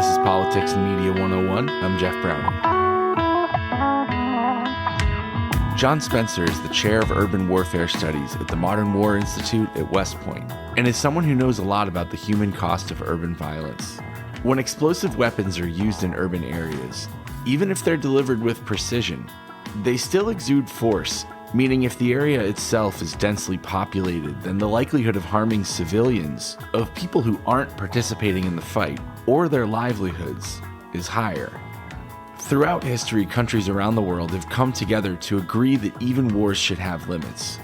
this is Politics and Media 101. I'm Jeff Browning. John Spencer is the chair of urban warfare studies at the Modern War Institute at West Point, and is someone who knows a lot about the human cost of urban violence. When explosive weapons are used in urban areas, even if they're delivered with precision, they still exude force, meaning if the area itself is densely populated, then the likelihood of harming civilians, of people who aren't participating in the fight, or their livelihoods, is higher. Throughout history, countries around the world have come together to agree that even wars should have limits.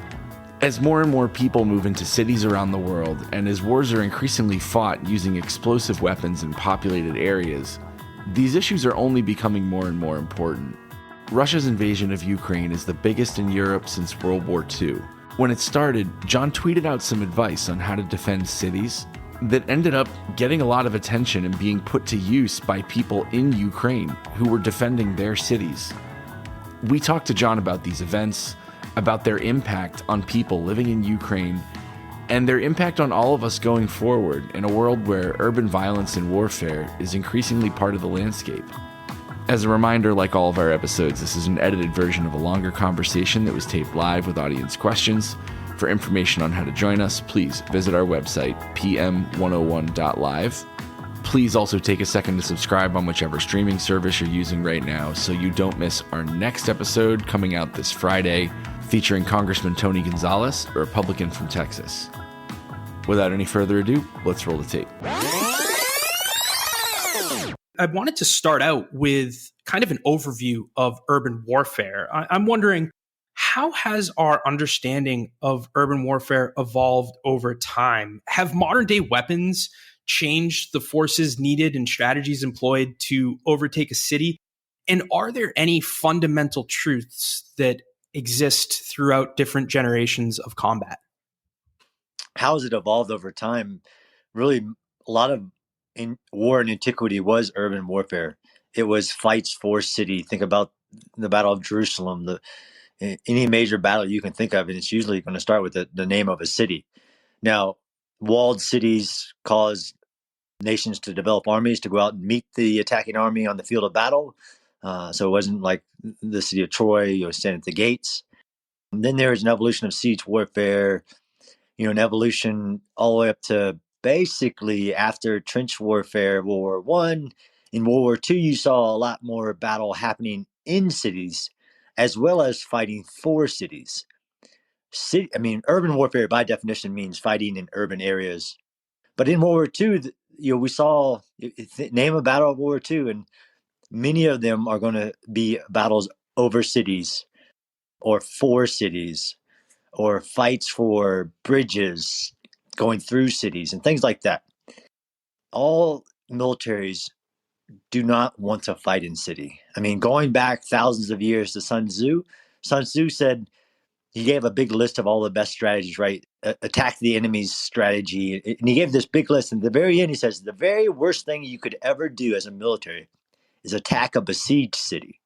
As more and more people move into cities around the world, and as wars are increasingly fought using explosive weapons in populated areas, these issues are only becoming more and more important. Russia's invasion of Ukraine is the biggest in Europe since World War II. When it started, John tweeted out some advice on how to defend cities that ended up getting a lot of attention and being put to use by people in Ukraine who were defending their cities. We talked to John about these events, about their impact on people living in Ukraine, and their impact on all of us going forward in a world where urban violence and warfare is increasingly part of the landscape. As a reminder, like all of our episodes, this is an edited version of a longer conversation that was taped live with audience questions. For information on how to join us, please visit our website, pm101.live. Please also take a second to subscribe on whichever streaming service you're using right now so you don't miss our next episode coming out this Friday, featuring Congressman Tony Gonzalez, a Republican from Texas. Without any further ado, let's roll the tape. I wanted to start out with kind of an overview of urban warfare. I'm wondering, how has our understanding of urban warfare evolved over time? Have modern day weapons changed the forces needed and strategies employed to overtake a city? And are there any fundamental truths that exist throughout different generations of combat? How has it evolved over time? Really, a lot of war in antiquity was urban warfare. It was fights for city. Think about the Battle of Jerusalem, any major battle you can think of, and it's usually going to start with the name of a city. Now, walled cities cause nations to develop armies to go out and meet the attacking army on the field of battle. So it wasn't like the city of Troy, standing at the gates. And then there was an evolution of siege warfare, an evolution all the way up to basically after trench warfare, World War One. In World War II, you saw a lot more battle happening in cities, as well as fighting for cities. Urban warfare by definition means fighting in urban areas. But in World War II, we saw name a battle of World War II, and many of them are going to be battles over cities, or for cities, or fights for bridges going through cities and things like that. All militaries do not want to fight in city. Going back thousands of years to Sun Tzu said, he gave a big list of all the best strategies, right? Attack the enemy's strategy. And he gave this big list. And at the very end, he says, the very worst thing you could ever do as a military is attack a besieged city.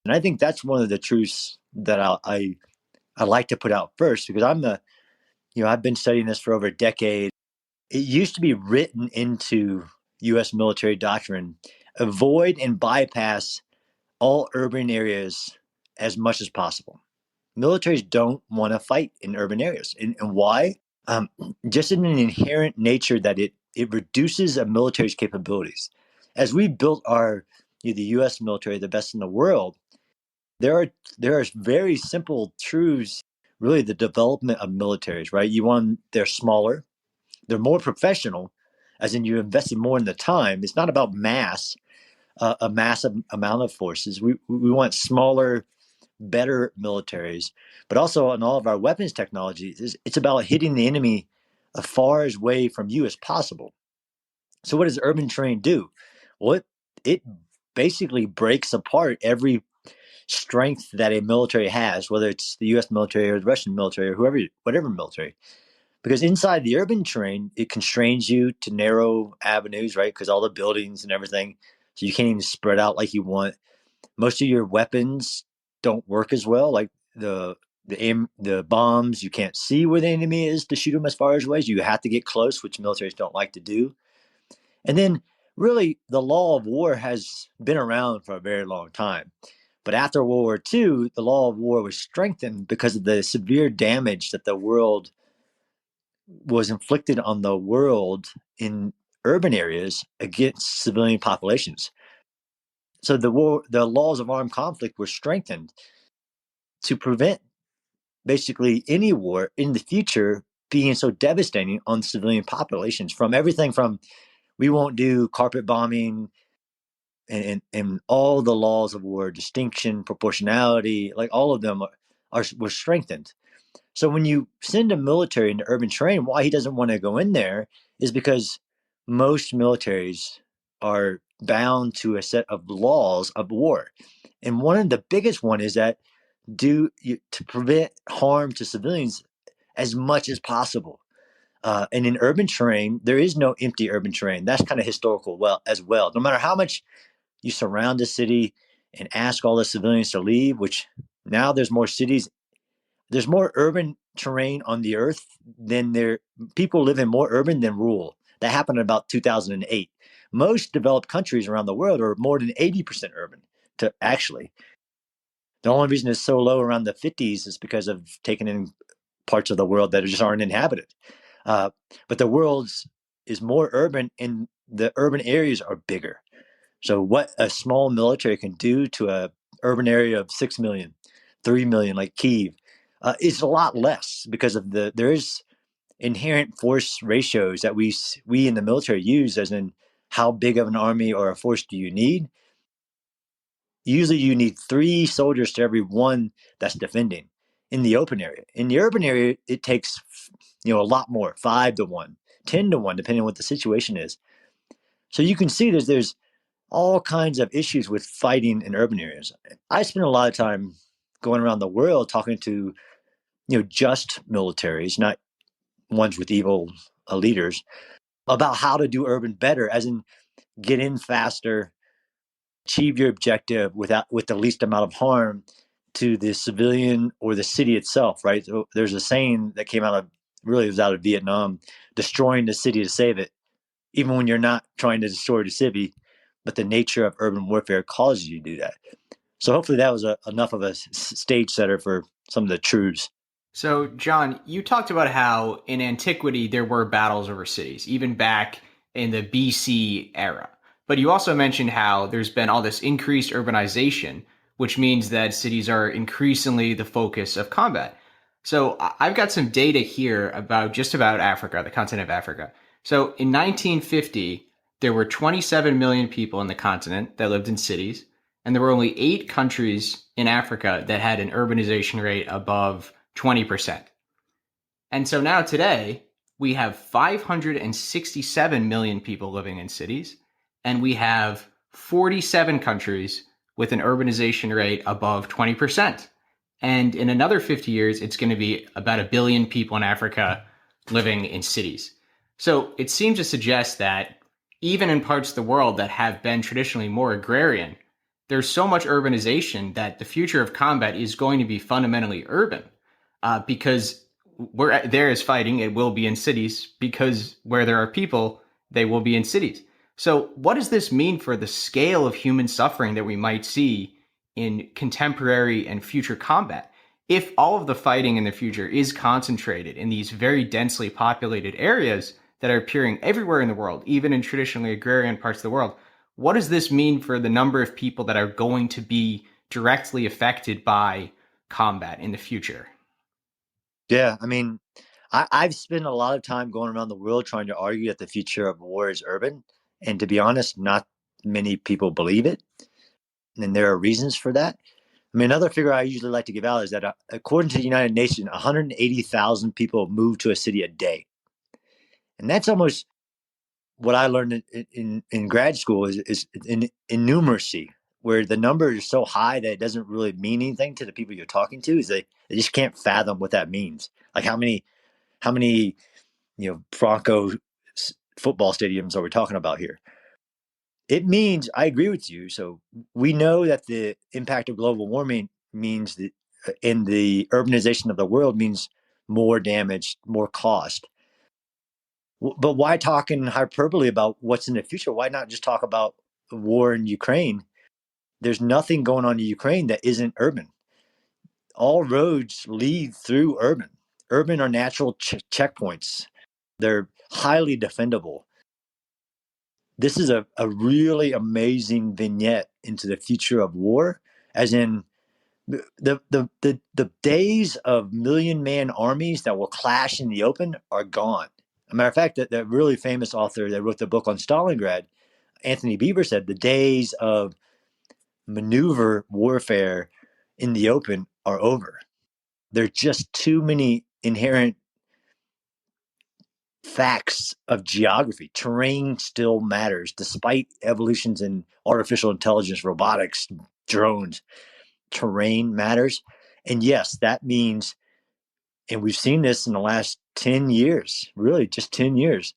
And I think that's one of the truths that I like to put out first, because I've been studying this for over a decade. It used to be written into U.S. military doctrine, avoid and bypass all urban areas as much as possible. Militaries don't want to fight in urban areas. And why? Just in an inherent nature that it reduces a military's capabilities. As we built the U.S. military, the best in the world, there are very simple truths, really, the development of militaries, right? They're smaller, they're more professional, as in you invested more in the time. It's not about mass, a massive amount of forces. We want smaller, better militaries, but also in all of our weapons technology, it's about hitting the enemy as far away from you as possible. So what does urban terrain do? Well, it basically breaks apart every strength that a military has, whether it's the U.S. military or the Russian military or whatever military. Because inside the urban terrain, it constrains you to narrow avenues, right? Because all the buildings and everything, so you can't even spread out like you want. Most of your weapons don't work as well. Like the bombs, you can't see where the enemy is to shoot them as far away. You have to get close, which militaries don't like to do. And then really the law of war has been around for a very long time. But after World War II, the law of war was strengthened because of the severe damage that the world was inflicted on the world in urban areas against civilian populations. So the laws of armed conflict were strengthened to prevent basically any war in the future being so devastating on civilian populations, from everything from we won't do carpet bombing and all the laws of war, distinction, proportionality, like all of them were strengthened. So when you send a military into urban terrain, why he doesn't want to go in there is because most militaries are bound to a set of laws of war. And one of the biggest one is that to prevent harm to civilians as much as possible. And in urban terrain, there is no empty urban terrain. That's kind of historical as well. No matter how much you surround a city and ask all the civilians to leave, which now there's more cities, there's more urban terrain on the earth than people live in more urban than rural. That happened in about 2008. Most developed countries around the world are more than 80% urban to actually. The only reason it's so low around the 50s is because of taking in parts of the world that just aren't inhabited. But the world is more urban and the urban areas are bigger. So what a small military can do to a urban area of 6 million, 3 million, like Kyiv, is a lot less because of there's inherent force ratios that we in the military use, as in how big of an army or a force do you need. Usually you need 3 soldiers to every one that's defending in the open area. In the urban area, it takes a lot more, 5 to 1, 10 to 1, depending on what the situation is. So you can see there's all kinds of issues with fighting in urban areas. I spend a lot of time going around the world talking to just militaries, not ones with evil leaders, about how to do urban better, as in get in faster, achieve your objective with the least amount of harm to the civilian or the city itself, right? So there's a saying that came out of Vietnam, destroying the city to save it, even when you're not trying to destroy the city, but the nature of urban warfare causes you to do that. So hopefully that was enough of a stage setter for some of the truths. So, John, you talked about how in antiquity there were battles over cities, even back in the BC era. But you also mentioned how there's been all this increased urbanization, which means that cities are increasingly the focus of combat. So I've got some data here about just about Africa, the continent of Africa. So in 1950, there were 27 million people in the continent that lived in cities, and there were only 8 countries in Africa that had an urbanization rate above 20%. And so now today, we have 567 million people living in cities, and we have 47 countries with an urbanization rate above 20%. And in another 50 years, it's going to be about 1 billion people in Africa living in cities. So it seems to suggest that even in parts of the world that have been traditionally more agrarian, there's so much urbanization that the future of combat is going to be fundamentally urban, because where there is fighting, it will be in cities, because where there are people, they will be in cities. So what does this mean for the scale of human suffering that we might see in contemporary and future combat? If all of the fighting in the future is concentrated in these very densely populated areas that are appearing everywhere in the world, even in traditionally agrarian parts of the world, what does this mean for the number of people that are going to be directly affected by combat in the future? Yeah, I mean, I've spent a lot of time going around the world trying to argue that the future of war is urban. And to be honest, not many people believe it. And there are reasons for that. I mean, another figure I usually like to give out is that according to the United Nations, 180,000 people move to a city a day. And that's almost what I learned in grad school is in numeracy, where the number is so high that it doesn't really mean anything to the people you're talking to. Is they just can't fathom what that means. Like how many Bronco football stadiums are we talking about here? It means, I agree with you. So we know that the impact of global warming means that in the urbanization of the world means more damage, more cost. But why talk in hyperbole about what's in the future? Why not just talk about the war in Ukraine? There's nothing going on in Ukraine that isn't urban. All roads lead through urban. Urban are natural checkpoints. They're highly defendable. This is a really amazing vignette into the future of war, as in the days of million-man armies that will clash in the open are gone. As a matter of fact, that really famous author that wrote the book on Stalingrad, Anthony Beever, said the days of maneuver warfare in the open are over. There are just too many inherent facts of geography. Terrain still matters, despite evolutions in artificial intelligence, robotics, drones. Terrain matters. And yes, that means, and we've seen this in the last 10 years, really just 10 years,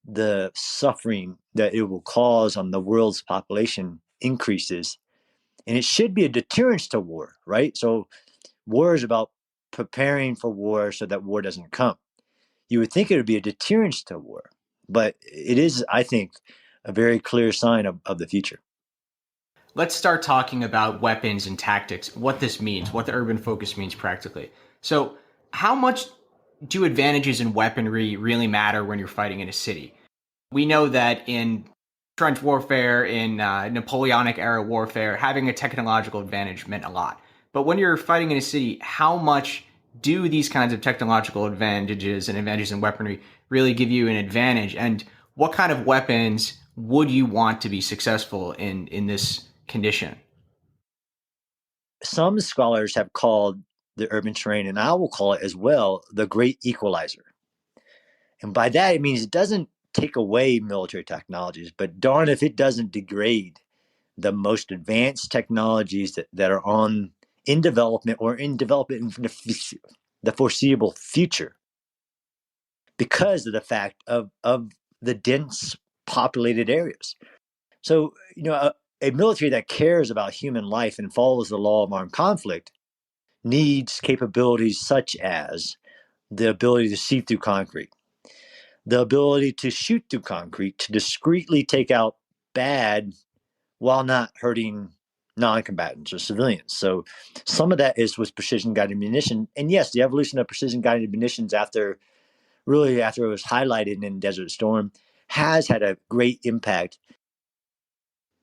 the suffering that it will cause on the world's population increases. And it should be a deterrence to war, right? So war is about preparing for war so that war doesn't come. You would think it would be a deterrence to war, but it is, I think, a very clear sign of the future. Let's start talking about weapons and tactics, what this means, what the urban focus means practically. So how much do advantages in weaponry really matter when you're fighting in a city? We know that in trench warfare, in Napoleonic era warfare, having a technological advantage meant a lot. But when you're fighting in a city, how much do these kinds of technological advantages and advantages in weaponry really give you an advantage? And what kind of weapons would you want to be successful in this condition? Some scholars have called the urban terrain, and I will call it as well, the great equalizer. And by that, it means it doesn't take away military technologies, but darn if it doesn't degrade the most advanced technologies that are in development or in development in the foreseeable future, because of the fact of the dense populated areas. So, a military that cares about human life and follows the law of armed conflict needs capabilities such as the ability to see through concrete, the ability to shoot through concrete, to discreetly take out bad while not hurting non-combatants or civilians. So some of that is with precision-guided munition. And yes, the evolution of precision-guided munitions after it was highlighted in Desert Storm has had a great impact.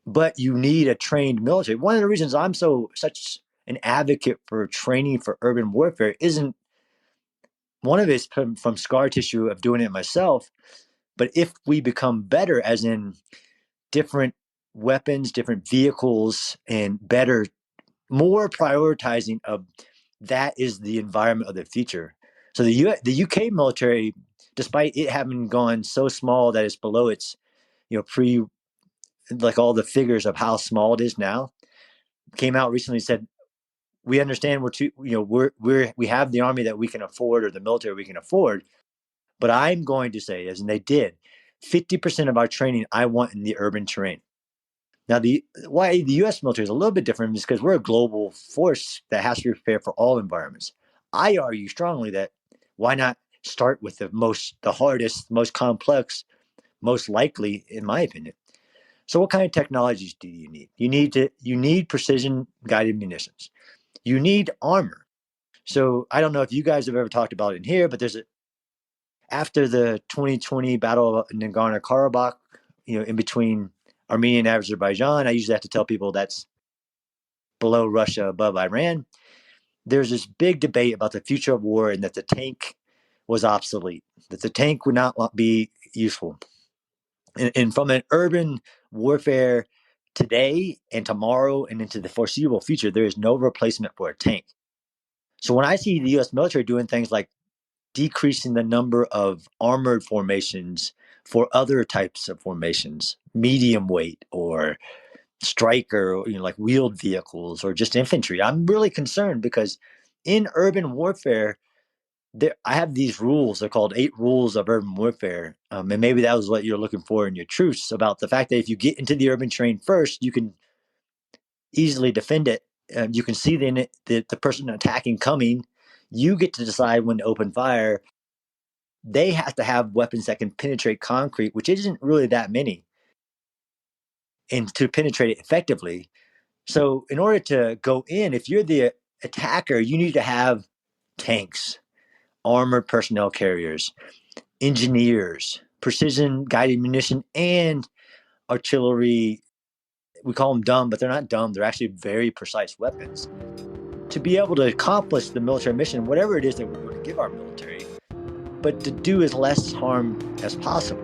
But you need a trained military. One of the reasons I'm such an advocate for training for urban warfare isn't, one of it is from scar tissue of doing it myself, but if we become better, as in different weapons, different vehicles, and better, more prioritizing of that is the environment of the future. So the UK military, despite it having gone so small that it's below its, like all the figures of how small it is now, came out recently and said, we understand we have the army that we can afford, or the military we can afford, but I'm going to say, and they did, 50% of our training I want in the urban terrain. Now, why the U.S. military is a little bit different is because we're a global force that has to be prepared for all environments. I argue strongly that why not start with the hardest, most complex, most likely, in my opinion. So what kind of technologies do you need? You need precision guided munitions. You need armor. So I don't know if you guys have ever talked about it in here, but after the 2020 Battle of Nagorno-Karabakh, in between Armenia and Azerbaijan, I usually have to tell people that's below Russia, above Iran. There's this big debate about the future of war and that the tank was obsolete, that the tank would not be useful. And from an urban warfare today and tomorrow and into the foreseeable future, there is no replacement for a tank. So when I see the U.S. military doing things like decreasing the number of armored formations for other types of formations, medium weight or striker, like wheeled vehicles or just infantry, I'm really concerned, because in urban warfare, I have these rules. They're called 8 rules of urban warfare. And maybe that was what you're looking for in your truce, about the fact that if you get into the urban terrain first, you can easily defend it. You can see the person attacking coming. You get to decide when to open fire. they have to have weapons that can penetrate concrete, which isn't really that many, and to penetrate it effectively. So in order to go in, if you're the attacker, you need to have tanks, armored personnel carriers, engineers, precision guided munition, and artillery. We call them dumb, but they're not dumb. They're actually very precise weapons. To be able to accomplish the military mission, whatever it is that we're going to give our military, but to do as less harm as possible.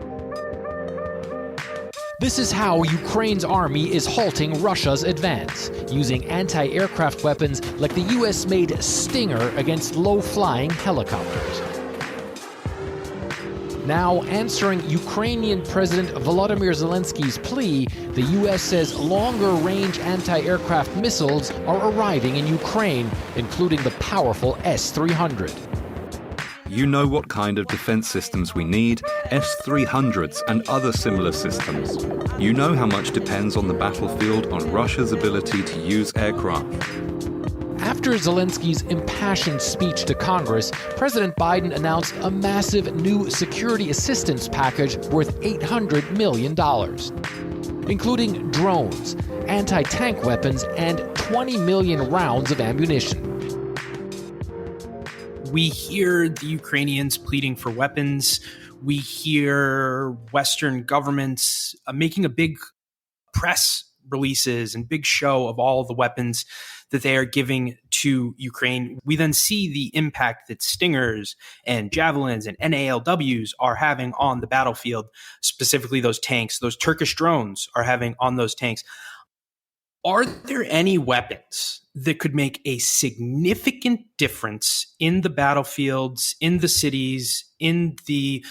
This is how Ukraine's army is halting Russia's advance, using anti-aircraft weapons like the US-made Stinger against low-flying helicopters. Now, answering Ukrainian President Volodymyr Zelensky's plea, the US says longer-range anti-aircraft missiles are arriving in Ukraine, including the powerful S-300. You know what kind of defense systems we need, S-300s and other similar systems. You know how much depends on the battlefield on Russia's ability to use aircraft. After Zelensky's impassioned speech to Congress, President Biden announced a massive new security assistance package worth $800 million, including drones, anti-tank weapons, and 20 million rounds of ammunition. We hear the Ukrainians pleading for weapons. We hear Western governments making a big press releases and big show of all of the weapons that they are giving to Ukraine. We then see the impact that Stingers and Javelins and NALWs are having on the battlefield, specifically those tanks, those Turkish drones are having on those tanks. Are there any weapons that could make a significant difference in the battlefields, in the cities, in the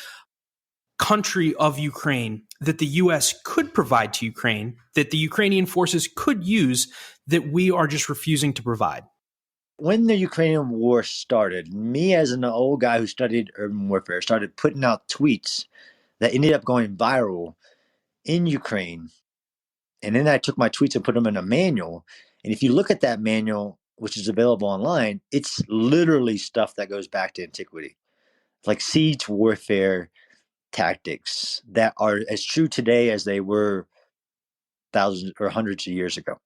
country of Ukraine that the U.S. could provide to Ukraine, that the Ukrainian forces could use, that we are just refusing to provide? When the Ukrainian war started, me as an old guy who studied urban warfare started putting out tweets that ended up going viral in Ukraine. And then I took my tweets and put them in a manual. And if you look at that manual, which is available online, it's literally stuff that goes back to antiquity, like siege warfare tactics that are as true today as they were thousands or hundreds of years ago.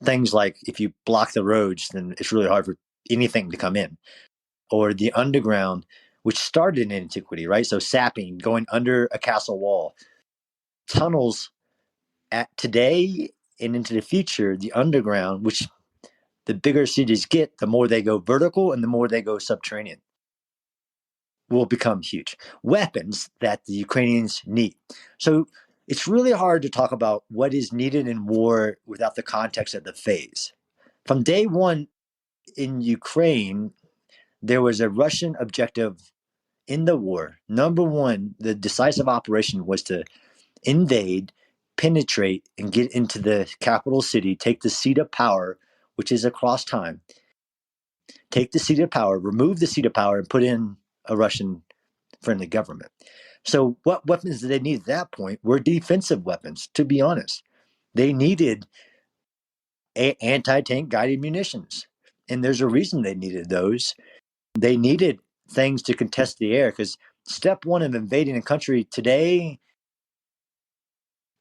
Things like if you block the roads, then it's really hard for anything to come in. Or the underground, which started in antiquity, right? So sapping, going under a castle wall. Tunnels at today and into the future, the underground, which the bigger cities get, the more they go vertical and the more they go subterranean, will become huge. Weapons that the Ukrainians need. So it's really hard to talk about what is needed in war without the context of the phase. From day one in Ukraine, there was a Russian objective in the war. Number one, the decisive operation was to invade, penetrate, and get into the capital city, take the seat of power, which is across time, take the seat of power, remove the seat of power, and put in a Russian-friendly government. So what weapons did they need at that point were defensive weapons, to be honest. They needed anti-tank guided munitions. And there's a reason they needed those. They needed things to contest the air, because step one of invading a country today,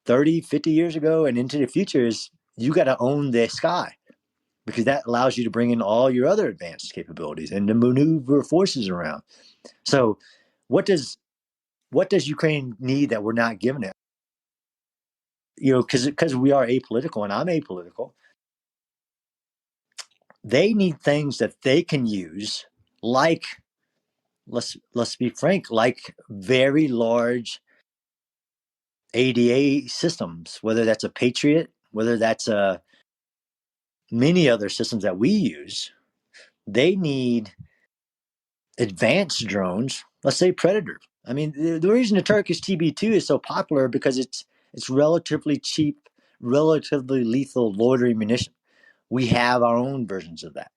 30, 50 years ago, and into the future is you got to own the sky, because that allows you to bring in all your other advanced capabilities and to maneuver forces around. So what does Ukraine need that we're not giving it? You know, because we are apolitical and I'm apolitical. They need things that they can use, like, let's be frank, like very large ADA systems, whether that's a Patriot, whether that's many other systems that we use. They need advanced drones, let's say Predator. I mean, the reason the Turkish TB2 is so popular because it's relatively cheap, relatively lethal loitering munition. We have our own versions of that.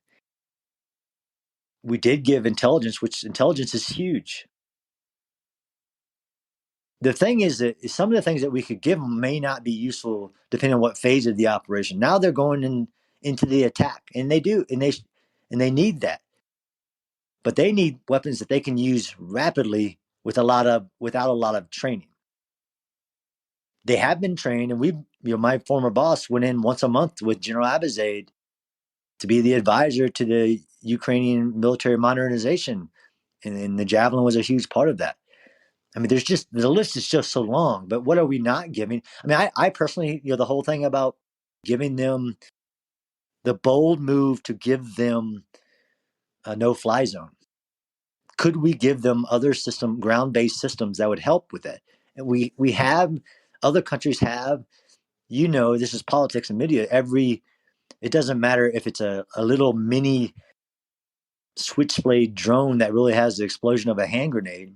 We did give intelligence, which intelligence is huge. The thing is that some of the things that we could give them may not be useful depending on what phase of the operation. Now they're going into the attack, and they do, and they need that. but they need weapons that they can use rapidly without a lot of training. They have been trained, and my former boss went in once a month with General Abizaid to be the advisor to the Ukrainian military modernization, and the Javelin was a huge part of that. I mean, the list is just so long, but what are we not giving? I mean, I personally, the whole thing about giving them the bold move to give them a no-fly zone. Could we give them other ground-based systems that would help with that? And we have, other countries have, this is politics and media. It doesn't matter if it's a little mini switchblade drone that really has the explosion of a hand grenade,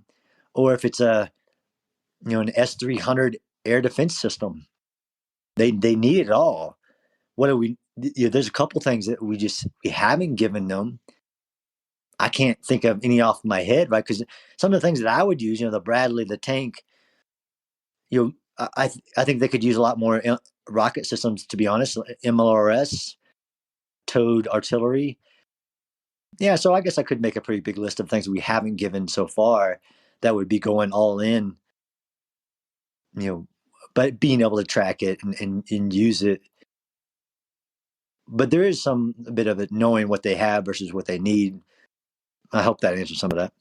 or if it's an S-300 air defense system. They need it all. What do we? There's a couple things that we haven't given them. I can't think of any off my head, right? Because some of the things that I would use, the Bradley, the tank, I think they could use a lot more rocket systems, to be honest. MLRS, towed artillery. Yeah, so I guess I could make a pretty big list of things we haven't given so far that would be going all in, but being able to track it and use it. But there is a bit of it knowing what they have versus what they need. I hope that answers some of that.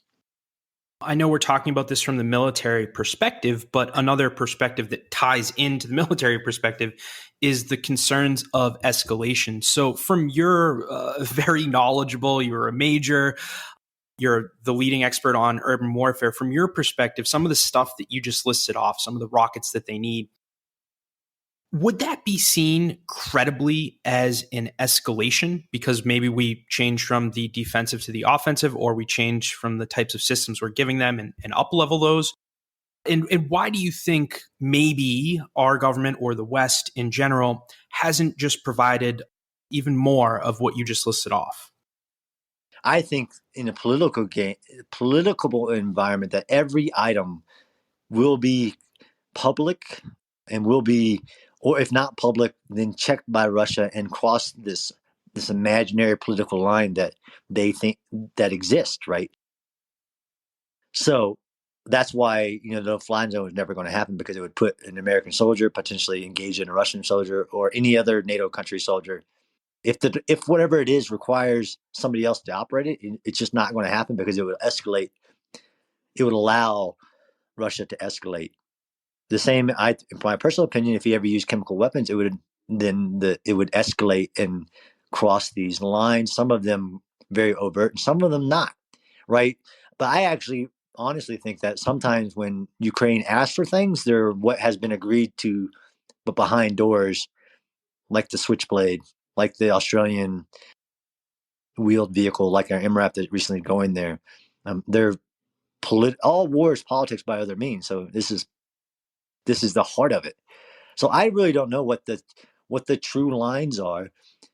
I know we're talking about this from the military perspective, but another perspective that ties into the military perspective is the concerns of escalation. So from your very knowledgeable, you're a major, you're the leading expert on urban warfare. From your perspective, some of the stuff that you just listed off, some of the rockets that they need, would that be seen credibly as an escalation because maybe we change from the defensive to the offensive, or we change from the types of systems we're giving them and up-level those? And why do you think maybe our government or the West in general hasn't just provided even more of what you just listed off? I think in a political environment that every item will be public and will be, or if not public, then checked by Russia and cross this imaginary political line that they think that exists, right? So that's why the flying zone was never going to happen, because it would put an American soldier potentially engaged in a Russian soldier or any other NATO country soldier. If whatever it is requires somebody else to operate it, it's just not going to happen, because it would escalate. It would allow Russia to escalate. The same, in my personal opinion, if he ever used chemical weapons, it would escalate and cross these lines. Some of them very overt, and some of them not, right? But I actually honestly think that sometimes when Ukraine asks for things, they're what has been agreed to, but behind doors, like the Switchblade, like the Australian wheeled vehicle, like our MRAP that recently going there. They're all war is politics by other means. So this is the heart of it. So I really don't know what the true lines are,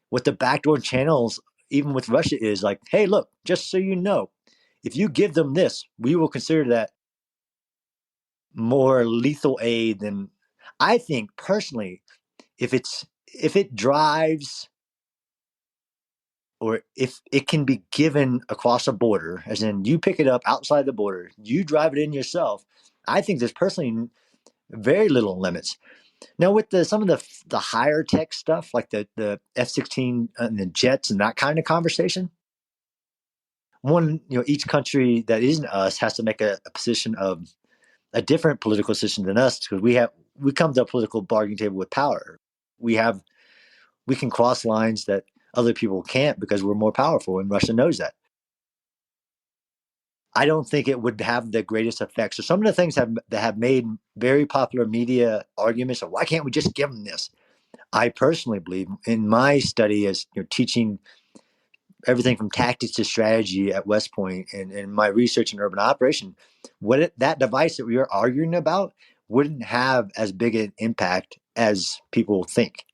what the backdoor channels, even with Russia, is like. Hey, look, just so you know, if you give them this, we will consider that more lethal aid than. I think personally, if it drives, or if it can be given across a border, as in you pick it up outside the border, you drive it in yourself, I think there's personally very little limits. Now, with some of the higher tech stuff, like the F-16 and the jets and that kind of conversation, each country that isn't us has to make a position of a different political position than us, because we come to a political bargaining table with power. We can cross lines that other people can't because we're more powerful, and Russia knows that. I don't think it would have the greatest effect. So some of the things that have made very popular media arguments of why can't we just give them this? I personally believe, in my study as teaching everything from tactics to strategy at West Point, and my research in urban operation, that device that we are arguing about wouldn't have as big an impact as people think.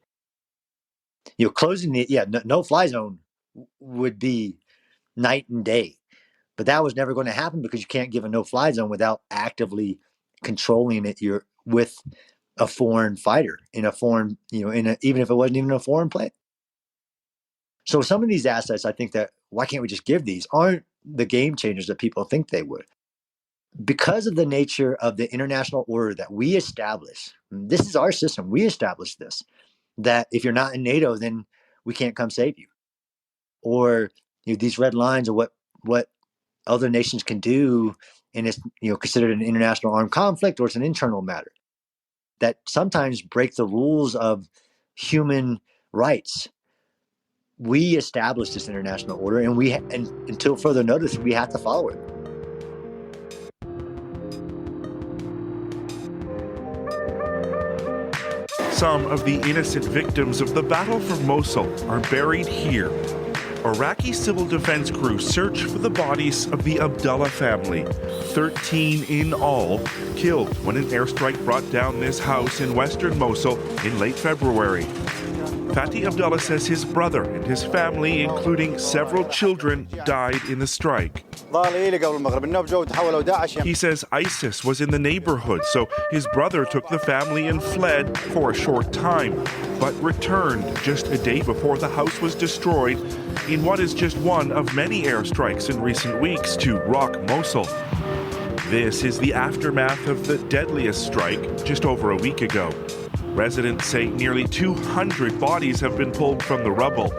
Closing no fly zone would be night and day. But that was never going to happen, because you can't give a no-fly zone without actively controlling it. You're with a foreign fighter in a foreign, even if it wasn't even a foreign plane. So some of these assets, I think that why can't we just give these, aren't the game changers that people think they would. Because of the nature of the international order that we establish, this is our system, we established this, that if you're not in NATO, then we can't come save you. Or these red lines are what other nations can do, and it's considered an international armed conflict, or it's an internal matter that sometimes break the rules of human rights. We established this international order, and until further notice, we have to follow it. Some of the innocent victims of the battle for Mosul are buried here. Iraqi civil defense crews search for the bodies of the Abdullah family, 13 in all, killed when an airstrike brought down this house in western Mosul in late February. Fatih Abdullah says his brother and his family, including several children, died in the strike. He says ISIS was in the neighborhood, so his brother took the family and fled for a short time, but returned just a day before the house was destroyed in what is just one of many airstrikes in recent weeks to rock Mosul. This is the aftermath of the deadliest strike just over a week ago. Residents say nearly 200 bodies have been pulled from the rubble.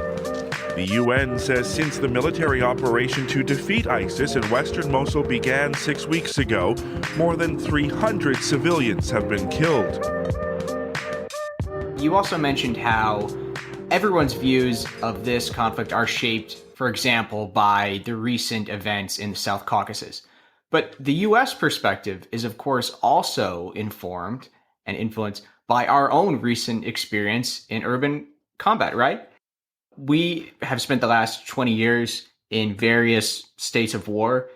The UN says since the military operation to defeat ISIS in western Mosul began 6 weeks ago, more than 300 civilians have been killed. You also mentioned how everyone's views of this conflict are shaped, for example, by the recent events in the South Caucasus. But the U.S. perspective is, of course, also informed and influenced by our own recent experience in urban combat, right? We have spent the last 20 years in various states of war,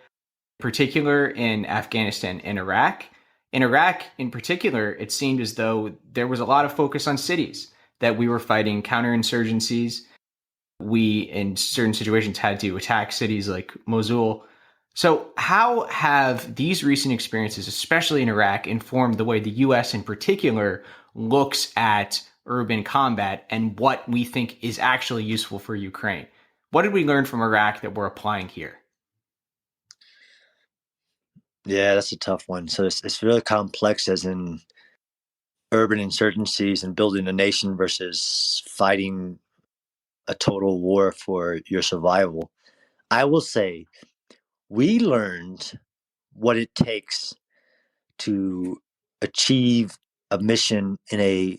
in particular in Afghanistan and Iraq. In Iraq, in particular, it seemed as though there was a lot of focus on cities, that we were fighting counterinsurgencies. We, in certain situations, had to attack cities like Mosul. So how have these recent experiences, especially in Iraq, informed the way the U.S. in particular looks at urban combat and what we think is actually useful for Ukraine? What did we learn from Iraq that we're applying here? Yeah, that's a tough one. So it's really complex, as in urban insurgencies and building a nation versus fighting a total war for your survival. I will say we learned what it takes to achieve a mission in a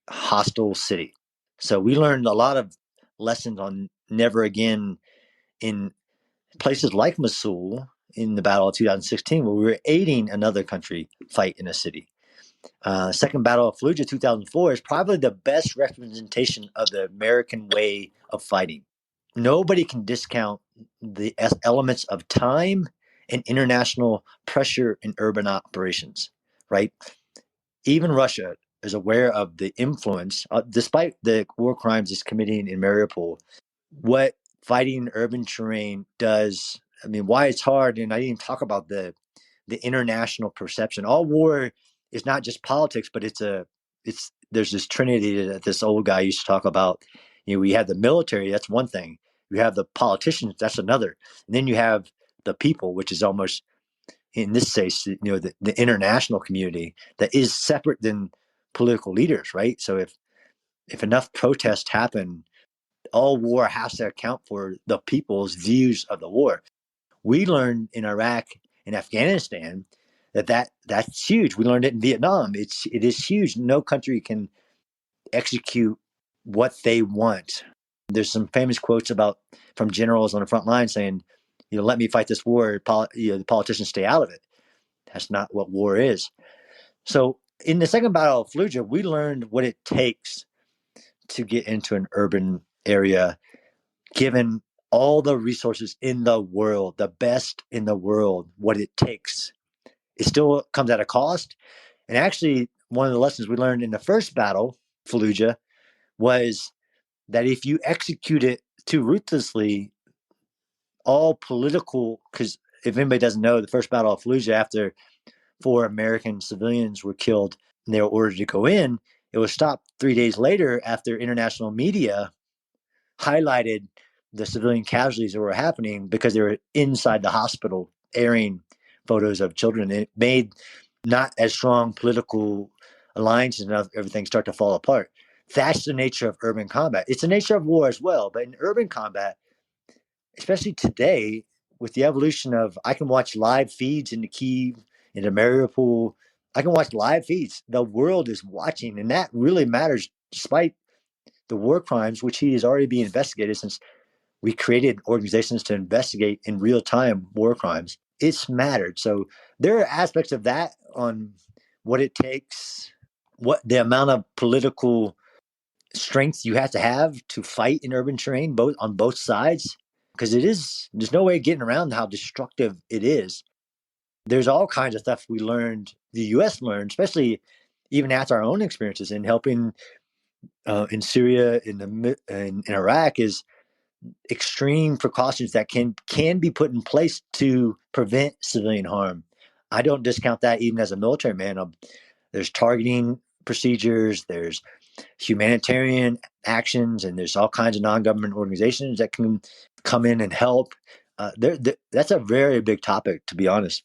hostile city. So we learned a lot of lessons on never again in places like Mosul in the Battle of 2016, where we were aiding another country fight in a city. Second Battle of Fallujah 2004 is probably the best representation of the American way of fighting. Nobody can discount the elements of time and international pressure in urban operations, right? Even Russia is aware of the influence, despite the war crimes it's committing in Mariupol, what fighting urban terrain does. I mean, why it's hard, and I didn't even talk about the international perception. All war is not just politics, but there's this trinity that this old guy used to talk about. We have the military, that's one thing. You have the politicians, that's another. And then you have the people, which is almost, in this case, the international community that is separate than political leaders, right? So if enough protests happen, all war has to account for the people's views of the war. We learned in Iraq and Afghanistan that's huge. We learned it in Vietnam. It is huge. No country can execute what they want. There's some famous quotes from generals on the front line saying, let me fight this war. The politicians stay out of it. That's not what war is. So in the Second Battle of Fallujah, we learned what it takes to get into an urban area, given all the resources in the world, the best in the world, what it takes. It still comes at a cost. And actually, one of the lessons we learned in the first battle, Fallujah, was that if you execute it too ruthlessly, all political, because if anybody doesn't know, the first Battle of Fallujah, after 4 American civilians were killed and they were ordered to go in, it was stopped 3 days later after international media highlighted the civilian casualties that were happening because they were inside the hospital airing photos of children. It made not as strong political alliances and everything start to fall apart. That's the nature of urban combat. It's the nature of war as well. But in urban combat, especially today, with the evolution of, I can watch live feeds into Kyiv, into Mariupol. I can watch live feeds. The world is watching, and that really matters, despite the war crimes, which he is already being investigated since we created organizations to investigate in real time war crimes. It's mattered. So there are aspects of that on what it takes, what the amount of political strength you have to fight in urban terrain, on both sides, because there's no way of getting around how destructive it is. There's all kinds of stuff the U.S. learned, especially even after our own experiences in helping in Syria, in Iraq, is extreme precautions that can be put in place to prevent civilian harm. I don't discount that even as a military man. There's targeting procedures, there's humanitarian actions, and there's all kinds of non-government organizations that can come in and help. That's a very big topic, to be honest.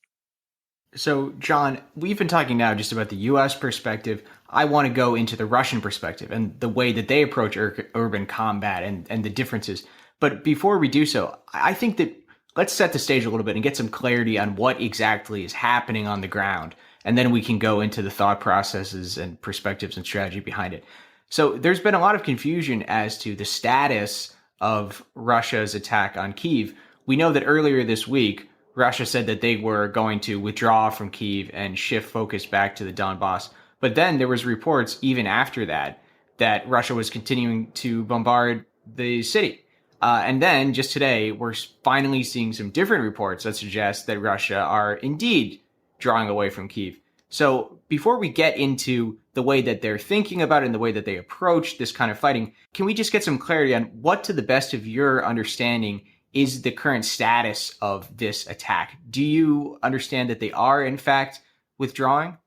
So, John, we've been talking now just about the U.S. perspective. I want to go into the Russian perspective and the way that they approach urban combat and the differences. But before we do so, I think that let's set the stage a little bit and get some clarity on what exactly is happening on the ground. And then we can go into the thought processes and perspectives and strategy behind it. So there's been a lot of confusion as to the status of Russia's attack on Kyiv. We know that earlier this week, Russia said that they were going to withdraw from Kyiv and shift focus back to the Donbass. But then there was reports even after that Russia was continuing to bombard the city. And then just today, we're finally seeing some different reports that suggest that Russia are indeed drawing away from Kyiv. So before we get into the way that they're thinking about it and the way that they approach this kind of fighting, can we just get some clarity on what, to the best of your understanding, is the current status of this attack? Do you understand that they are, in fact, withdrawing?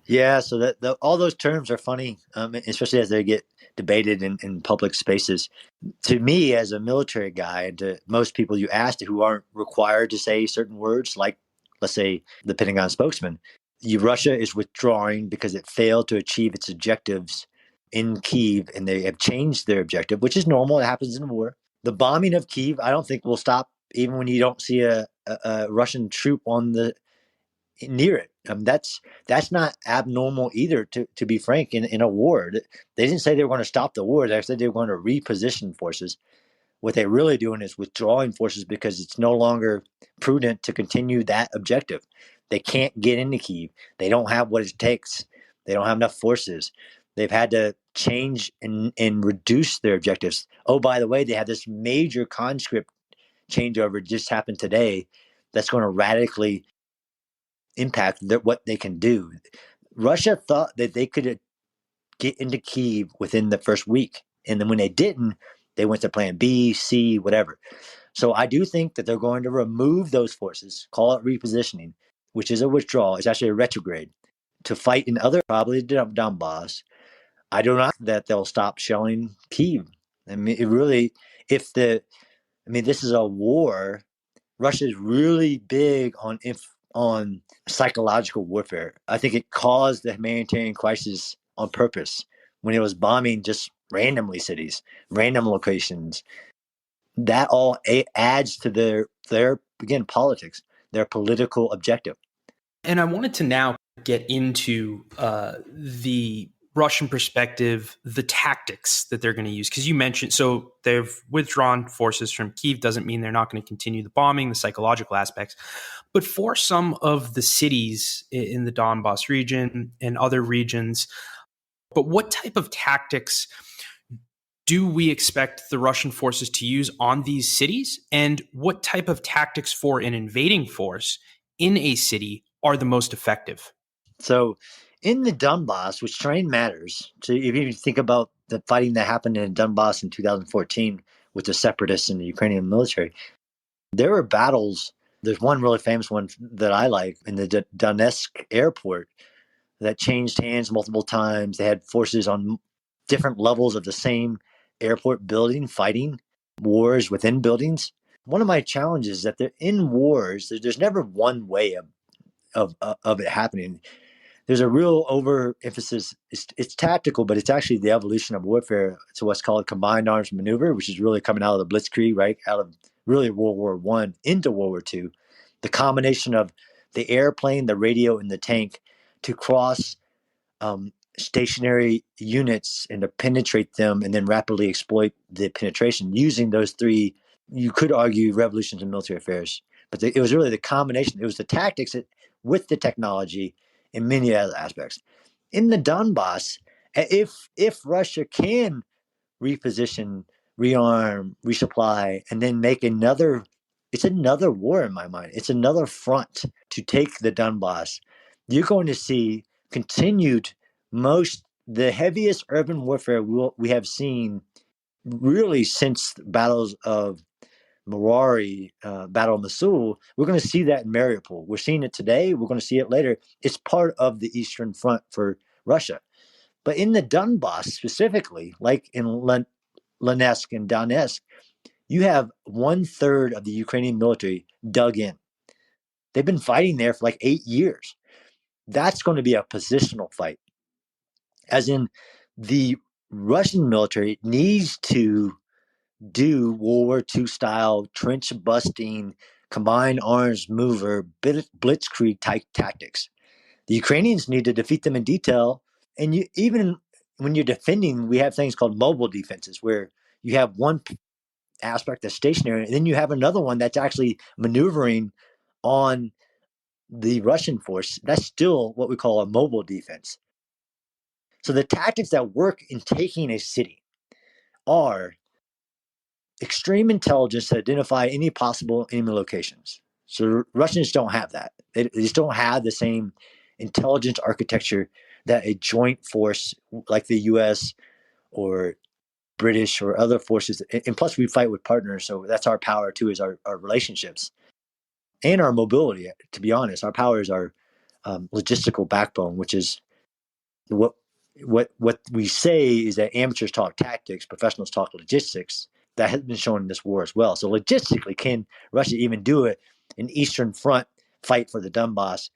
Yeah, so all those terms are funny, especially as they get debated in public spaces. To me, as a military guy, and to most people you ask who aren't required to say certain words, like, let's say, the Pentagon spokesman, Russia is withdrawing because it failed to achieve its objectives in Kyiv, and they have changed their objective, which is normal. It happens in war. The bombing of Kyiv, I don't think will stop even when you don't see a Russian troop near it. That's not abnormal either, to be frank, in a war. They didn't say they were going to stop the war. They said they were going to reposition forces. What they're really doing is withdrawing forces because it's no longer prudent to continue that objective. They can't get into Kyiv. They don't have what it takes. They don't have enough forces. They've had to change and reduce their objectives. Oh, by the way, they had this major conscript changeover just happened today that's going to radically impact what they can do. Russia thought that they could get into Kyiv within the first week. And then when they didn't, they went to plan B, C, whatever. So I do think that they're going to remove those forces, call it repositioning, which is a withdrawal. It's actually a retrograde to fight in probably Donbass. I do not think that they'll stop shelling Kyiv. I mean, this is a war. Russia is really big on psychological warfare. I think it caused the humanitarian crisis on purpose when it was bombing just randomly cities, random locations. That all adds to their again, politics, their political objective. And I wanted to now get into the Russian perspective, the tactics that they're going to use. Because you mentioned, so they've withdrawn forces from Kyiv doesn't mean they're not going to continue the bombing, the psychological aspects. But for some of the cities in the Donbass region and other regions, but what type of tactics do we expect the Russian forces to use on these cities? And what type of tactics for an invading force in a city are the most effective? So in the Donbass, which terrain matters, so if you think about the fighting that happened in Donbass in 2014 with the separatists and the Ukrainian military, there were battles. There's one really famous one that I like in the Donetsk airport that changed hands multiple times. They had forces on different levels of the same airport building fighting. wars within buildings. One of my challenges is that they're in wars. There's never one way of it happening. There's a real overemphasis. It's tactical, but it's actually the evolution of warfare to what's called combined arms maneuver, which is really coming out of the Blitzkrieg, right? Out of really World War I into World War II. The combination of the airplane, the radio, and the tank to cross stationary units and to penetrate them and then rapidly exploit the penetration using those three, you could argue, revolutions in military affairs. But it was really the combination. It was the tactics with the technology in many other aspects. In the Donbass, if Russia can reposition, rearm, resupply, and then make another, it's another war in my mind. It's another front to take the Donbass. You're going to see continued the heaviest urban warfare we have seen really since battles of Marari, Battle of Mosul. We're going to see that in Mariupol. We're seeing it today. We're going to see it later. It's part of the Eastern Front for Russia. But in the Donbass specifically, like in Luhansk and Donetsk, you have 1/3 of the Ukrainian military dug in. They've been fighting there for like 8 years. That's going to be a positional fight. As in, the Russian military needs to do World War II style trench busting, combined arms mover, blitzkrieg type tactics. The Ukrainians need to defeat them in detail. And even when you're defending, we have things called mobile defenses, where you have one aspect that's stationary, and then you have another one that's actually maneuvering on the Russian force. That's still what we call a mobile defense. So the tactics that work in taking a city are extreme intelligence to identify any possible enemy locations. So Russians don't have that. They just don't have the same intelligence architecture that a joint force like the U.S. or British or other forces, and plus we fight with partners, so that's our power too, is our relationships and our mobility. To be honest, our power is our logistical backbone, which is what we say is that amateurs talk tactics, professionals talk logistics. That has been shown in this war as well. So logistically, can Russia even do an Eastern Front fight for the Donbass?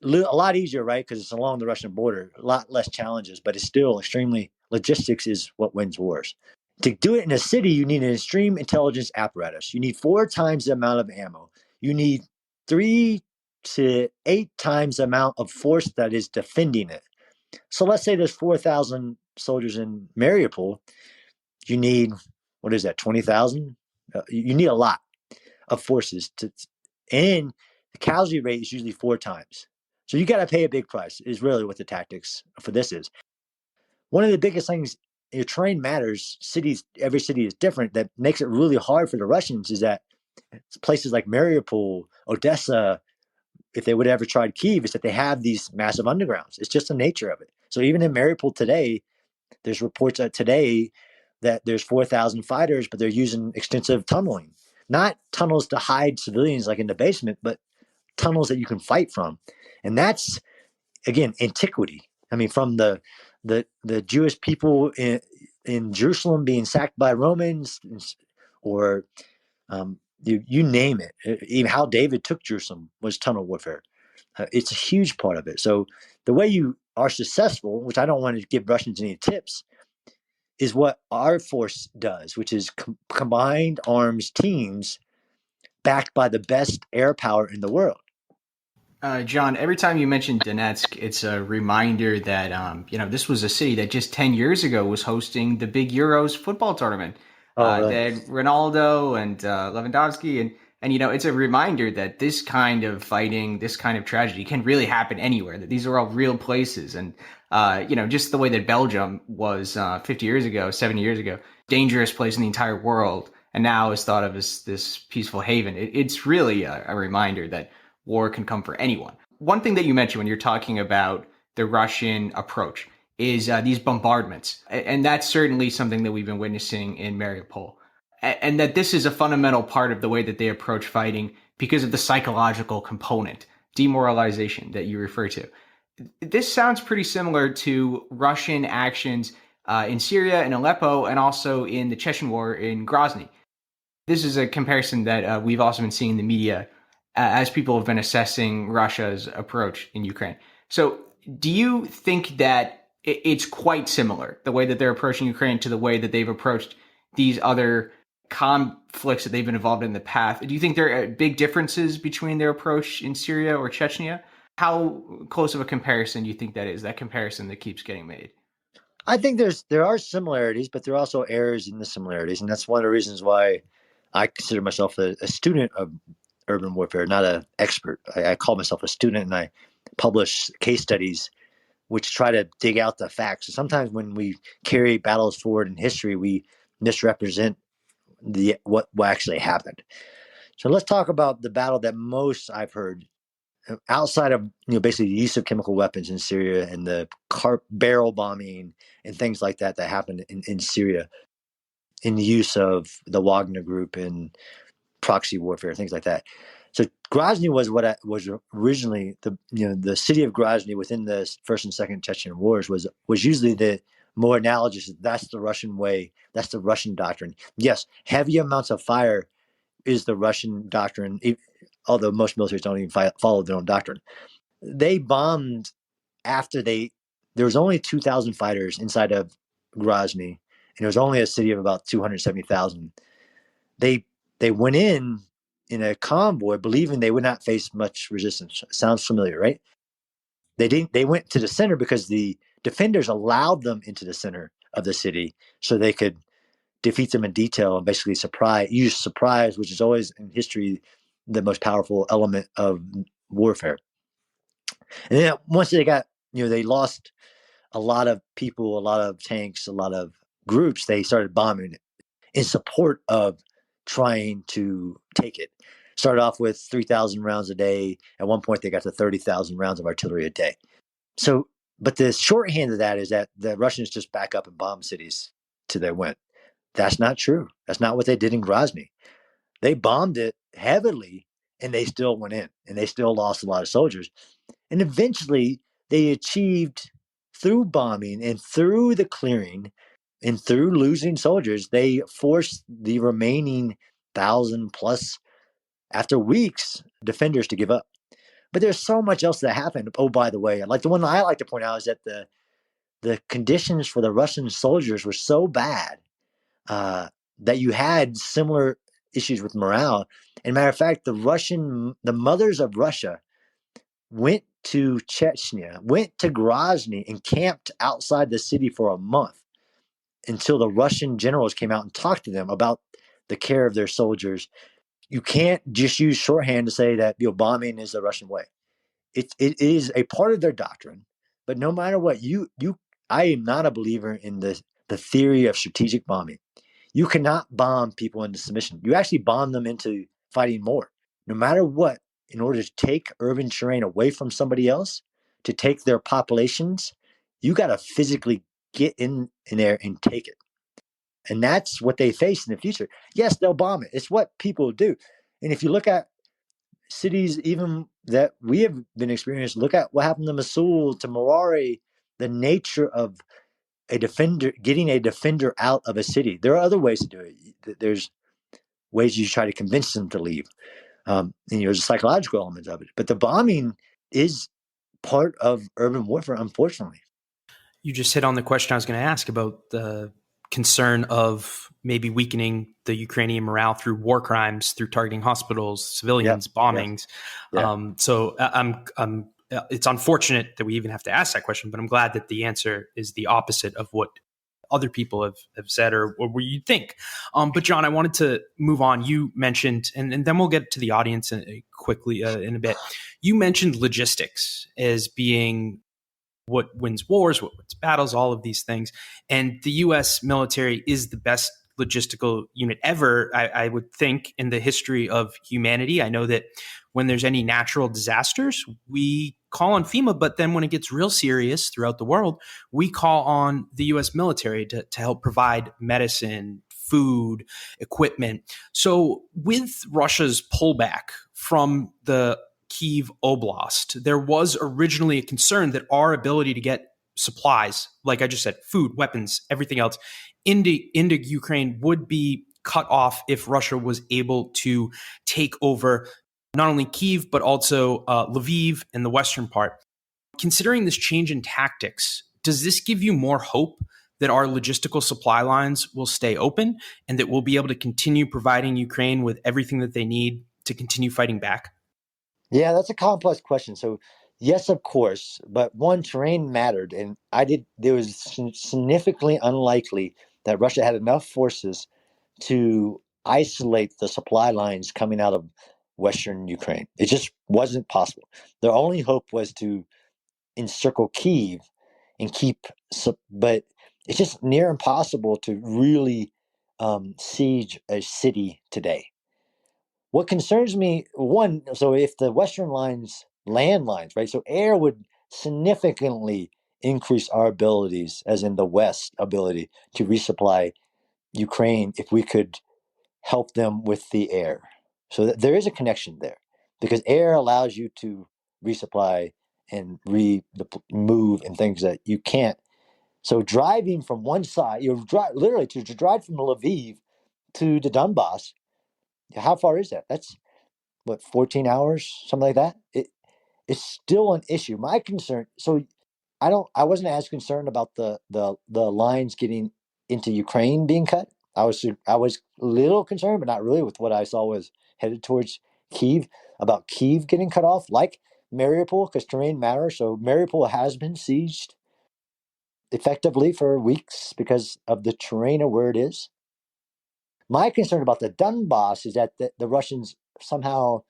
A lot easier, right? Because it's along the Russian border, a lot less challenges, but it's still extremely, logistics is what wins wars. To do it in a city, you need an extreme intelligence apparatus. You need 4 times the amount of ammo. You need 3 to 8 times the amount of force that is defending it. So let's say there's 4,000 soldiers in Mariupol. You need, 20,000? You need a lot of forces and the casualty rate is usually 4 times. So you got to pay a big price, is really what the tactics for this is. One of the biggest things, your terrain matters. Every city is different. That makes it really hard for the Russians is that places like Mariupol, Odessa, if they would have ever tried Kyiv, is that they have these massive undergrounds. It's just the nature of it. So even in Mariupol today, there's reports today that there's 4,000 fighters, but they're using extensive tunneling. Not tunnels to hide civilians like in the basement, but tunnels that you can fight from. And that's, again, antiquity. I mean, from the Jewish people in Jerusalem being sacked by Romans, or you name it. Even how David took Jerusalem was tunnel warfare. It's a huge part of it. So the way you are successful, which I don't want to give Russians any tips, is what our force does, which is combined arms teams backed by the best air power in the world. John, every time you mention Donetsk, it's a reminder that, this was a city that just 10 years ago was hosting the big Euros football tournament. Really? They had Ronaldo and Lewandowski. And it's a reminder that this kind of fighting, this kind of tragedy can really happen anywhere, that these are all real places. And, just the way that Belgium was 50 years ago, 70 years ago, dangerous place in the entire world, and now is thought of as this peaceful haven. It's really a reminder that war can come for anyone. One thing that you mentioned when you're talking about the Russian approach is these bombardments. And that's certainly something that we've been witnessing in Mariupol. And that this is a fundamental part of the way that they approach fighting because of the psychological component, demoralization that you refer to. This sounds pretty similar to Russian actions in Syria and Aleppo, and also in the Chechen War in Grozny. this is a comparison that we've also been seeing in the media as people have been assessing Russia's approach in Ukraine. So do you think that it's quite similar, the way that they're approaching Ukraine to the way that they've approached these other conflicts that they've been involved in the past? Do you think there are big differences between their approach in Syria or Chechnya? How close of a comparison do you think that is, that comparison that keeps getting made? I think there are similarities, but there are also errors in the similarities. And that's one of the reasons why I consider myself a student of urban warfare, not an expert. I call myself a student, and I publish case studies which try to dig out the facts. So sometimes when we carry battles forward in history, we misrepresent what actually happened. So let's talk about the battle that most I've heard outside of basically the use of chemical weapons in Syria and the barrel bombing and things like that happened in Syria, in the use of the Wagner Group and proxy warfare, things like that. So Grozny was what was originally the city of Grozny within the First and Second Chechen Wars was usually the more analogous. That's the Russian way. That's the Russian doctrine. Yes, heavy amounts of fire is the Russian doctrine, although most militaries don't even follow their own doctrine. They bombed after there was only 2,000 fighters inside of Grozny, and it was only a city of about 270,000. They went in a convoy, believing they would not face much resistance. Sounds familiar, right? They didn't. They went to the center because the defenders allowed them into the center of the city so they could defeat them in detail and basically use surprise, which is always in history the most powerful element of warfare. And then once they got, they lost a lot of people, a lot of tanks, a lot of groups. They started bombing in support of trying to take it. Started off with 3,000 rounds a day. At one point, they got to 30,000 rounds of artillery a day. So, but the shorthand of that is that the Russians just back up and bomb cities till they went. That's not true. That's not what they did in Grozny. They bombed it heavily, and they still went in, and they still lost a lot of soldiers. And eventually, they achieved, through bombing and through the clearing and through losing soldiers, they forced the remaining 1,000 plus, after weeks, defenders to give up. But there's so much else that happened. Oh, by the way, the one I like to point out is that the conditions for the Russian soldiers were so bad that you had similar issues with morale. And matter of fact, the mothers of Russia went to Chechnya, went to Grozny, and camped outside the city for a month until the Russian generals came out and talked to them about the care of their soldiers. You can't just use shorthand to say that bombing is the Russian way. It is a part of their doctrine. But no matter what, I am not a believer in the theory of strategic bombing. You cannot bomb people into submission. You actually bomb them into fighting more. No matter what, in order to take urban terrain away from somebody else, to take their populations, you got to physically get in there and take it. And that's what they face in the future. Yes, they'll bomb it. It's what people do. And if you look at cities even that we have been experiencing, look at what happened to Mosul, to Marari, the nature of getting a defender out of a city. There are other ways to do it. There's ways you try to convince them to leave. And there's a psychological element of it. But the bombing is part of urban warfare, unfortunately. You just hit on the question I was going to ask about the concern of maybe weakening the Ukrainian morale through war crimes, through targeting hospitals, civilians, bombings. Yeah. So it's unfortunate that we even have to ask that question, but I'm glad that the answer is the opposite of what other people have said or what you think. But John, I wanted to move on. You mentioned, and then we'll get to the audience quickly in a bit. You mentioned logistics as being what wins wars, what wins battles, all of these things. And the U.S. military is the best logistical unit ever, I would think, in the history of humanity. I know that when there's any natural disasters, we call on FEMA, but then when it gets real serious throughout the world, we call on the U.S. military to help provide medicine, food, equipment. So with Russia's pullback from the Kyiv Oblast, there was originally a concern that our ability to get supplies, like I just said, food, weapons, everything else, into Ukraine would be cut off if Russia was able to take over not only Kyiv, but also Lviv and the western part. Considering this change in tactics, does this give you more hope that our logistical supply lines will stay open and that we'll be able to continue providing Ukraine with everything that they need to continue fighting back? Yeah, that's a complex question. So, yes, of course, but one, terrain mattered, and there was significantly unlikely that Russia had enough forces to isolate the supply lines coming out of Western Ukraine. It just wasn't possible. Their only hope was to encircle Kyiv and but it's just near impossible to really siege a city today. What concerns me, one, so if the Western lines, land lines, right? So air would significantly increase our abilities, as in the West ability to resupply Ukraine if we could help them with the air. So there is a connection there because air allows you to resupply and move and things that you can't. So driving from one side, literally to drive from Lviv to the Donbass. How far is that? That's what, 14 hours, something like that. It's still an issue. My concern. So I wasn't as concerned about the lines getting into Ukraine being cut. I was a little concerned, but not really, with what I saw was headed towards Kyiv, about Kyiv getting cut off, like Mariupol, because terrain matters. So Mariupol has been sieged effectively for weeks because of the terrain of where it is. My concern about the Donbass is that the Russians somehow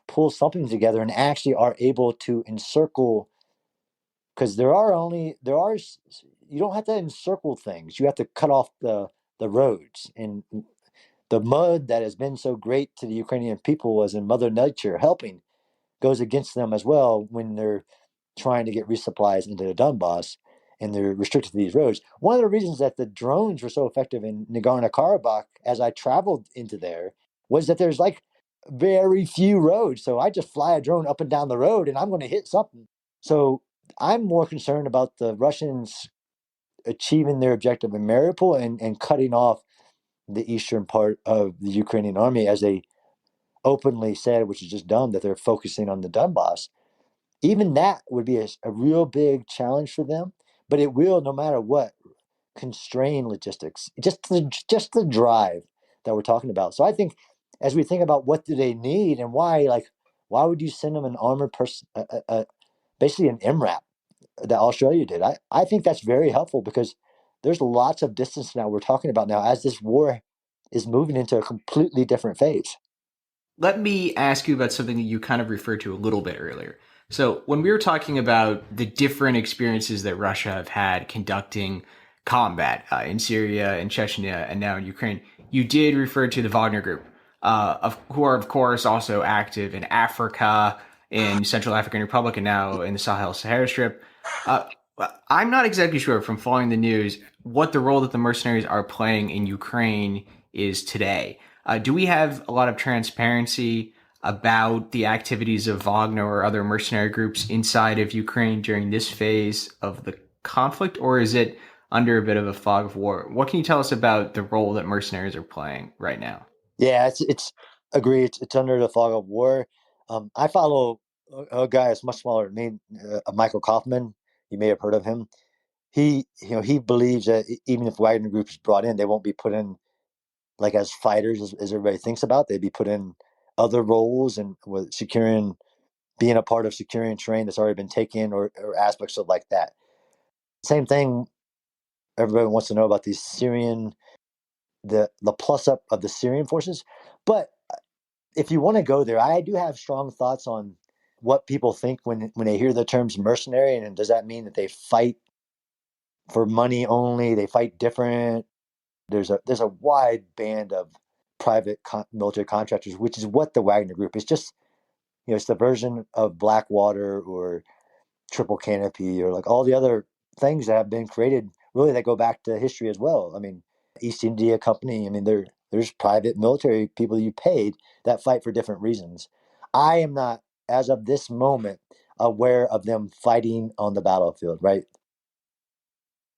pull something together and actually are able to encircle, because you don't have to encircle things. You have to cut off the roads, and the mud that has been so great to the Ukrainian people, as in Mother Nature helping, goes against them as well when they're trying to get resupplies into the Donbass and they're restricted to these roads. One of the reasons that the drones were so effective in Nagorno-Karabakh as I traveled into there was that there's like very few roads. So I just fly a drone up and down the road and I'm going to hit something. So I'm more concerned about the Russians achieving their objective in Mariupol and cutting off the eastern part of the Ukrainian army, as they openly said, which is just dumb, that they're focusing on the Donbass. Even that would be a real big challenge for them, but it will, no matter what, constrain logistics. Just the drive that we're talking about. So I think, as we think about what do they need and why would you send them an armored person, basically an MRAP that Australia did? I think that's very helpful because there's lots of distance now we're talking about now as this war is moving into a completely different phase. Let me ask you about something that you kind of referred to a little bit earlier. So when we were talking about the different experiences that Russia have had conducting combat in Syria and Chechnya and now in Ukraine, you did refer to the Wagner Group, who are, of course, also active in Africa, in Central African Republic, and now in the Sahel-Sahara Strip. I'm not exactly sure, from following the news, what the role that the mercenaries are playing in Ukraine is today. Do we have a lot of transparency about the activities of Wagner or other mercenary groups inside of Ukraine during this phase of the conflict, or is it under a bit of a fog of war? What can you tell us about the role that mercenaries are playing right now? Yeah, it's agree. It's under the fog of war. I follow a guy that's much smaller than me, Michael Kaufman. You may have heard of him. He believes that even if Wagner Group is brought in, they won't be put in like as fighters as everybody thinks about. They'd be put in other roles and with being a part of securing terrain that's already been taken or aspects of like that. Same thing. Everybody wants to know about the plus up of the Syrian forces. But if you want to go there, I do have strong thoughts on what people think when they hear the terms mercenary, and does that mean that they fight for money only? They fight different. There's a wide band of private military contractors, which is what the Wagner Group is. Just, it's the version of Blackwater or Triple Canopy or like all the other things that have been created, really, that go back to history as well. I mean, East India Company. I mean, there's private military people you paid that fight for different reasons. I am not, as of this moment, aware of them fighting on the battlefield, right?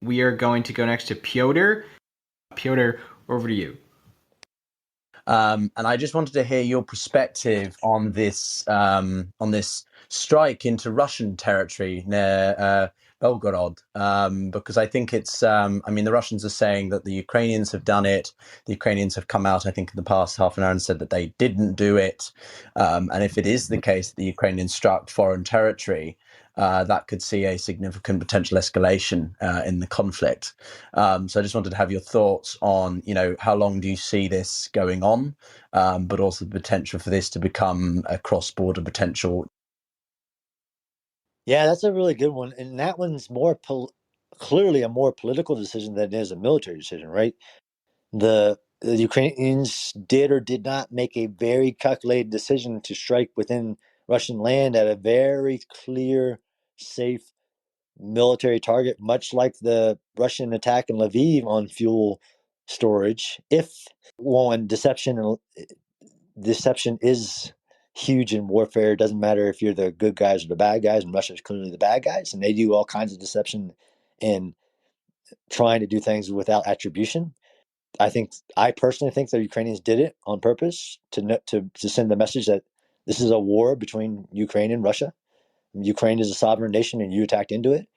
We are going to go next to Piotr. Piotr, over to you. And I just wanted to hear your perspective on this strike into Russian territory near Belgorod, because I think it's, the Russians are saying that the Ukrainians have done it. The Ukrainians have come out, I think, in the past half an hour and said that they didn't do it. And if it is the case that the Ukrainians struck foreign territory, that could see a significant potential escalation in the conflict. So I just wanted to have your thoughts on, how long do you see this going on, but also the potential for this to become a cross-border potential. Yeah, that's a really good one. And that one's more clearly a more political decision than it is a military decision, right? The Ukrainians did or did not make a very calculated decision to strike within Russian land at a very clear, safe military target, much like the Russian attack in Lviv on fuel storage. Deception is huge in warfare. It doesn't matter if you're the good guys or the bad guys, and Russia is clearly the bad guys, and they do all kinds of deception and trying to do things without attribution. I personally think the Ukrainians did it on purpose to send the message that this is a war between Ukraine and Russia. Ukraine is a sovereign nation, and you attacked into it.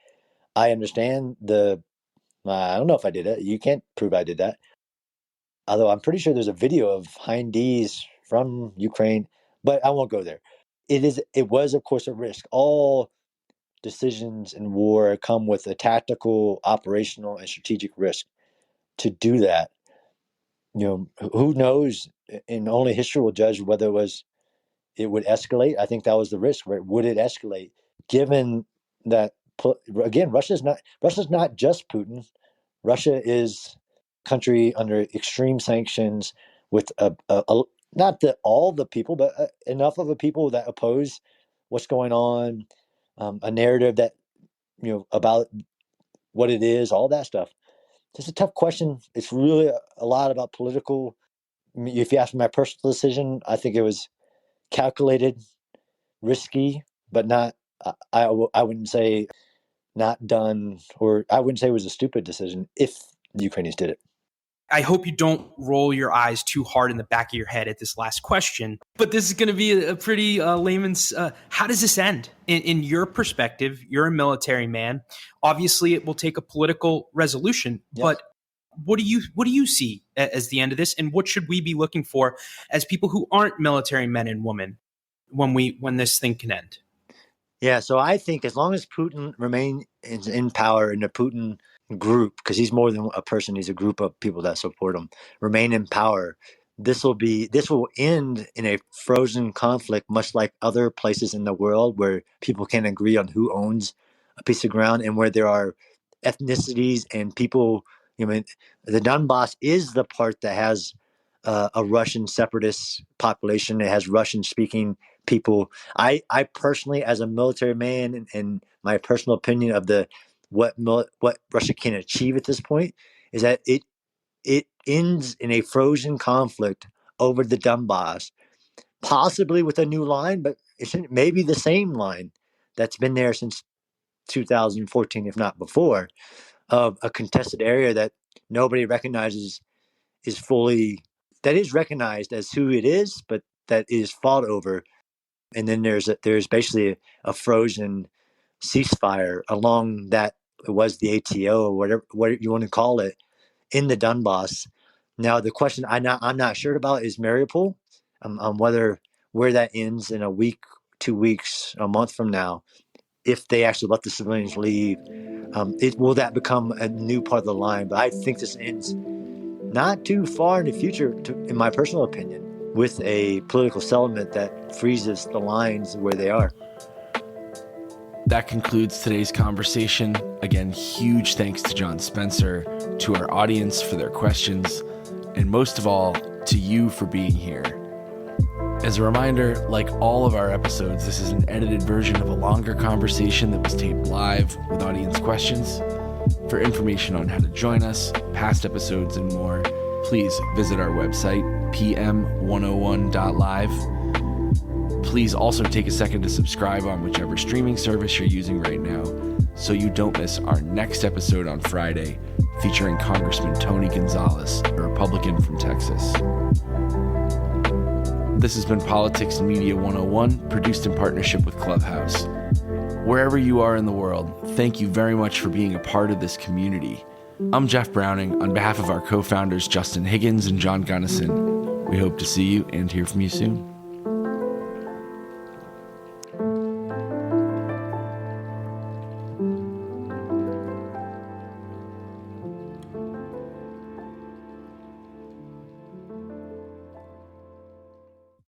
I understand I don't know if I did it. You can't prove I did that. Although I'm pretty sure there's a video of Hindi's from Ukraine, but I won't go there. It was, of course, a risk. All decisions in war come with a tactical, operational, and strategic risk. To do that, who knows? And only history will judge whether it would escalate. I think that was the risk, right? Would it escalate? Given that, again, Russia's not just Putin. Russia is a country under extreme sanctions with not all the people, but enough of the people that oppose what's going on, a narrative that about what it is, all that stuff. It's a tough question. It's really a lot about political. If you ask me my personal decision, I think it was calculated, risky, but not. I wouldn't say not done, or I wouldn't say it was a stupid decision if the Ukrainians did it. I hope you don't roll your eyes too hard in the back of your head at this last question, but this is going to be a pretty layman's. How does this end? In your perspective, you're a military man. Obviously, it will take a political resolution, yes. But what do you see as the end of this, and what should we be looking for as people who aren't military men and women when this thing can end? Yeah, so I think as long as Putin remains in power and the Putin group, because he's more than a person, he's a group of people that support him, remain in power, this will end in a frozen conflict, much like other places in the world where people can't agree on who owns a piece of ground and where there are ethnicities and people. The Donbass is the part that has a Russian separatist population. It has Russian-speaking people. I personally, as a military man, and my personal opinion of what Russia can achieve at this point is that it ends in a frozen conflict over the Donbass, possibly with a new line, but it's maybe the same line that's been there since 2014, if not before, of a contested area that nobody recognizes that is recognized as who it is, but that is fought over. And then there's basically a frozen ceasefire along that. It was the ATO or what you want to call it in the Donbass. Now the question I'm not sure about is Mariupol, where that ends in a week, 2 weeks, a month from now. If they actually let the civilians leave, will that become a new part of the line? But I think this ends not too far in the future, in my personal opinion, with a political settlement that freezes the lines where they are. That concludes today's conversation. Again, huge thanks to John Spencer, to our audience for their questions, and most of all, to you for being here. As a reminder, like all of our episodes, this is an edited version of a longer conversation that was taped live with audience questions. For information on how to join us, past episodes, and more, please visit our website, pm101.live. Please also take a second to subscribe on whichever streaming service you're using right now so you don't miss our next episode on Friday featuring Congressman Tony Gonzalez, a Republican from Texas. This has been Politics and Media 101, produced in partnership with Clubhouse. Wherever you are in the world, thank you very much for being a part of this community. I'm Jeff Browning. On behalf of our co-founders Justin Higgins and John Gunnison, we hope to see you and hear from you soon.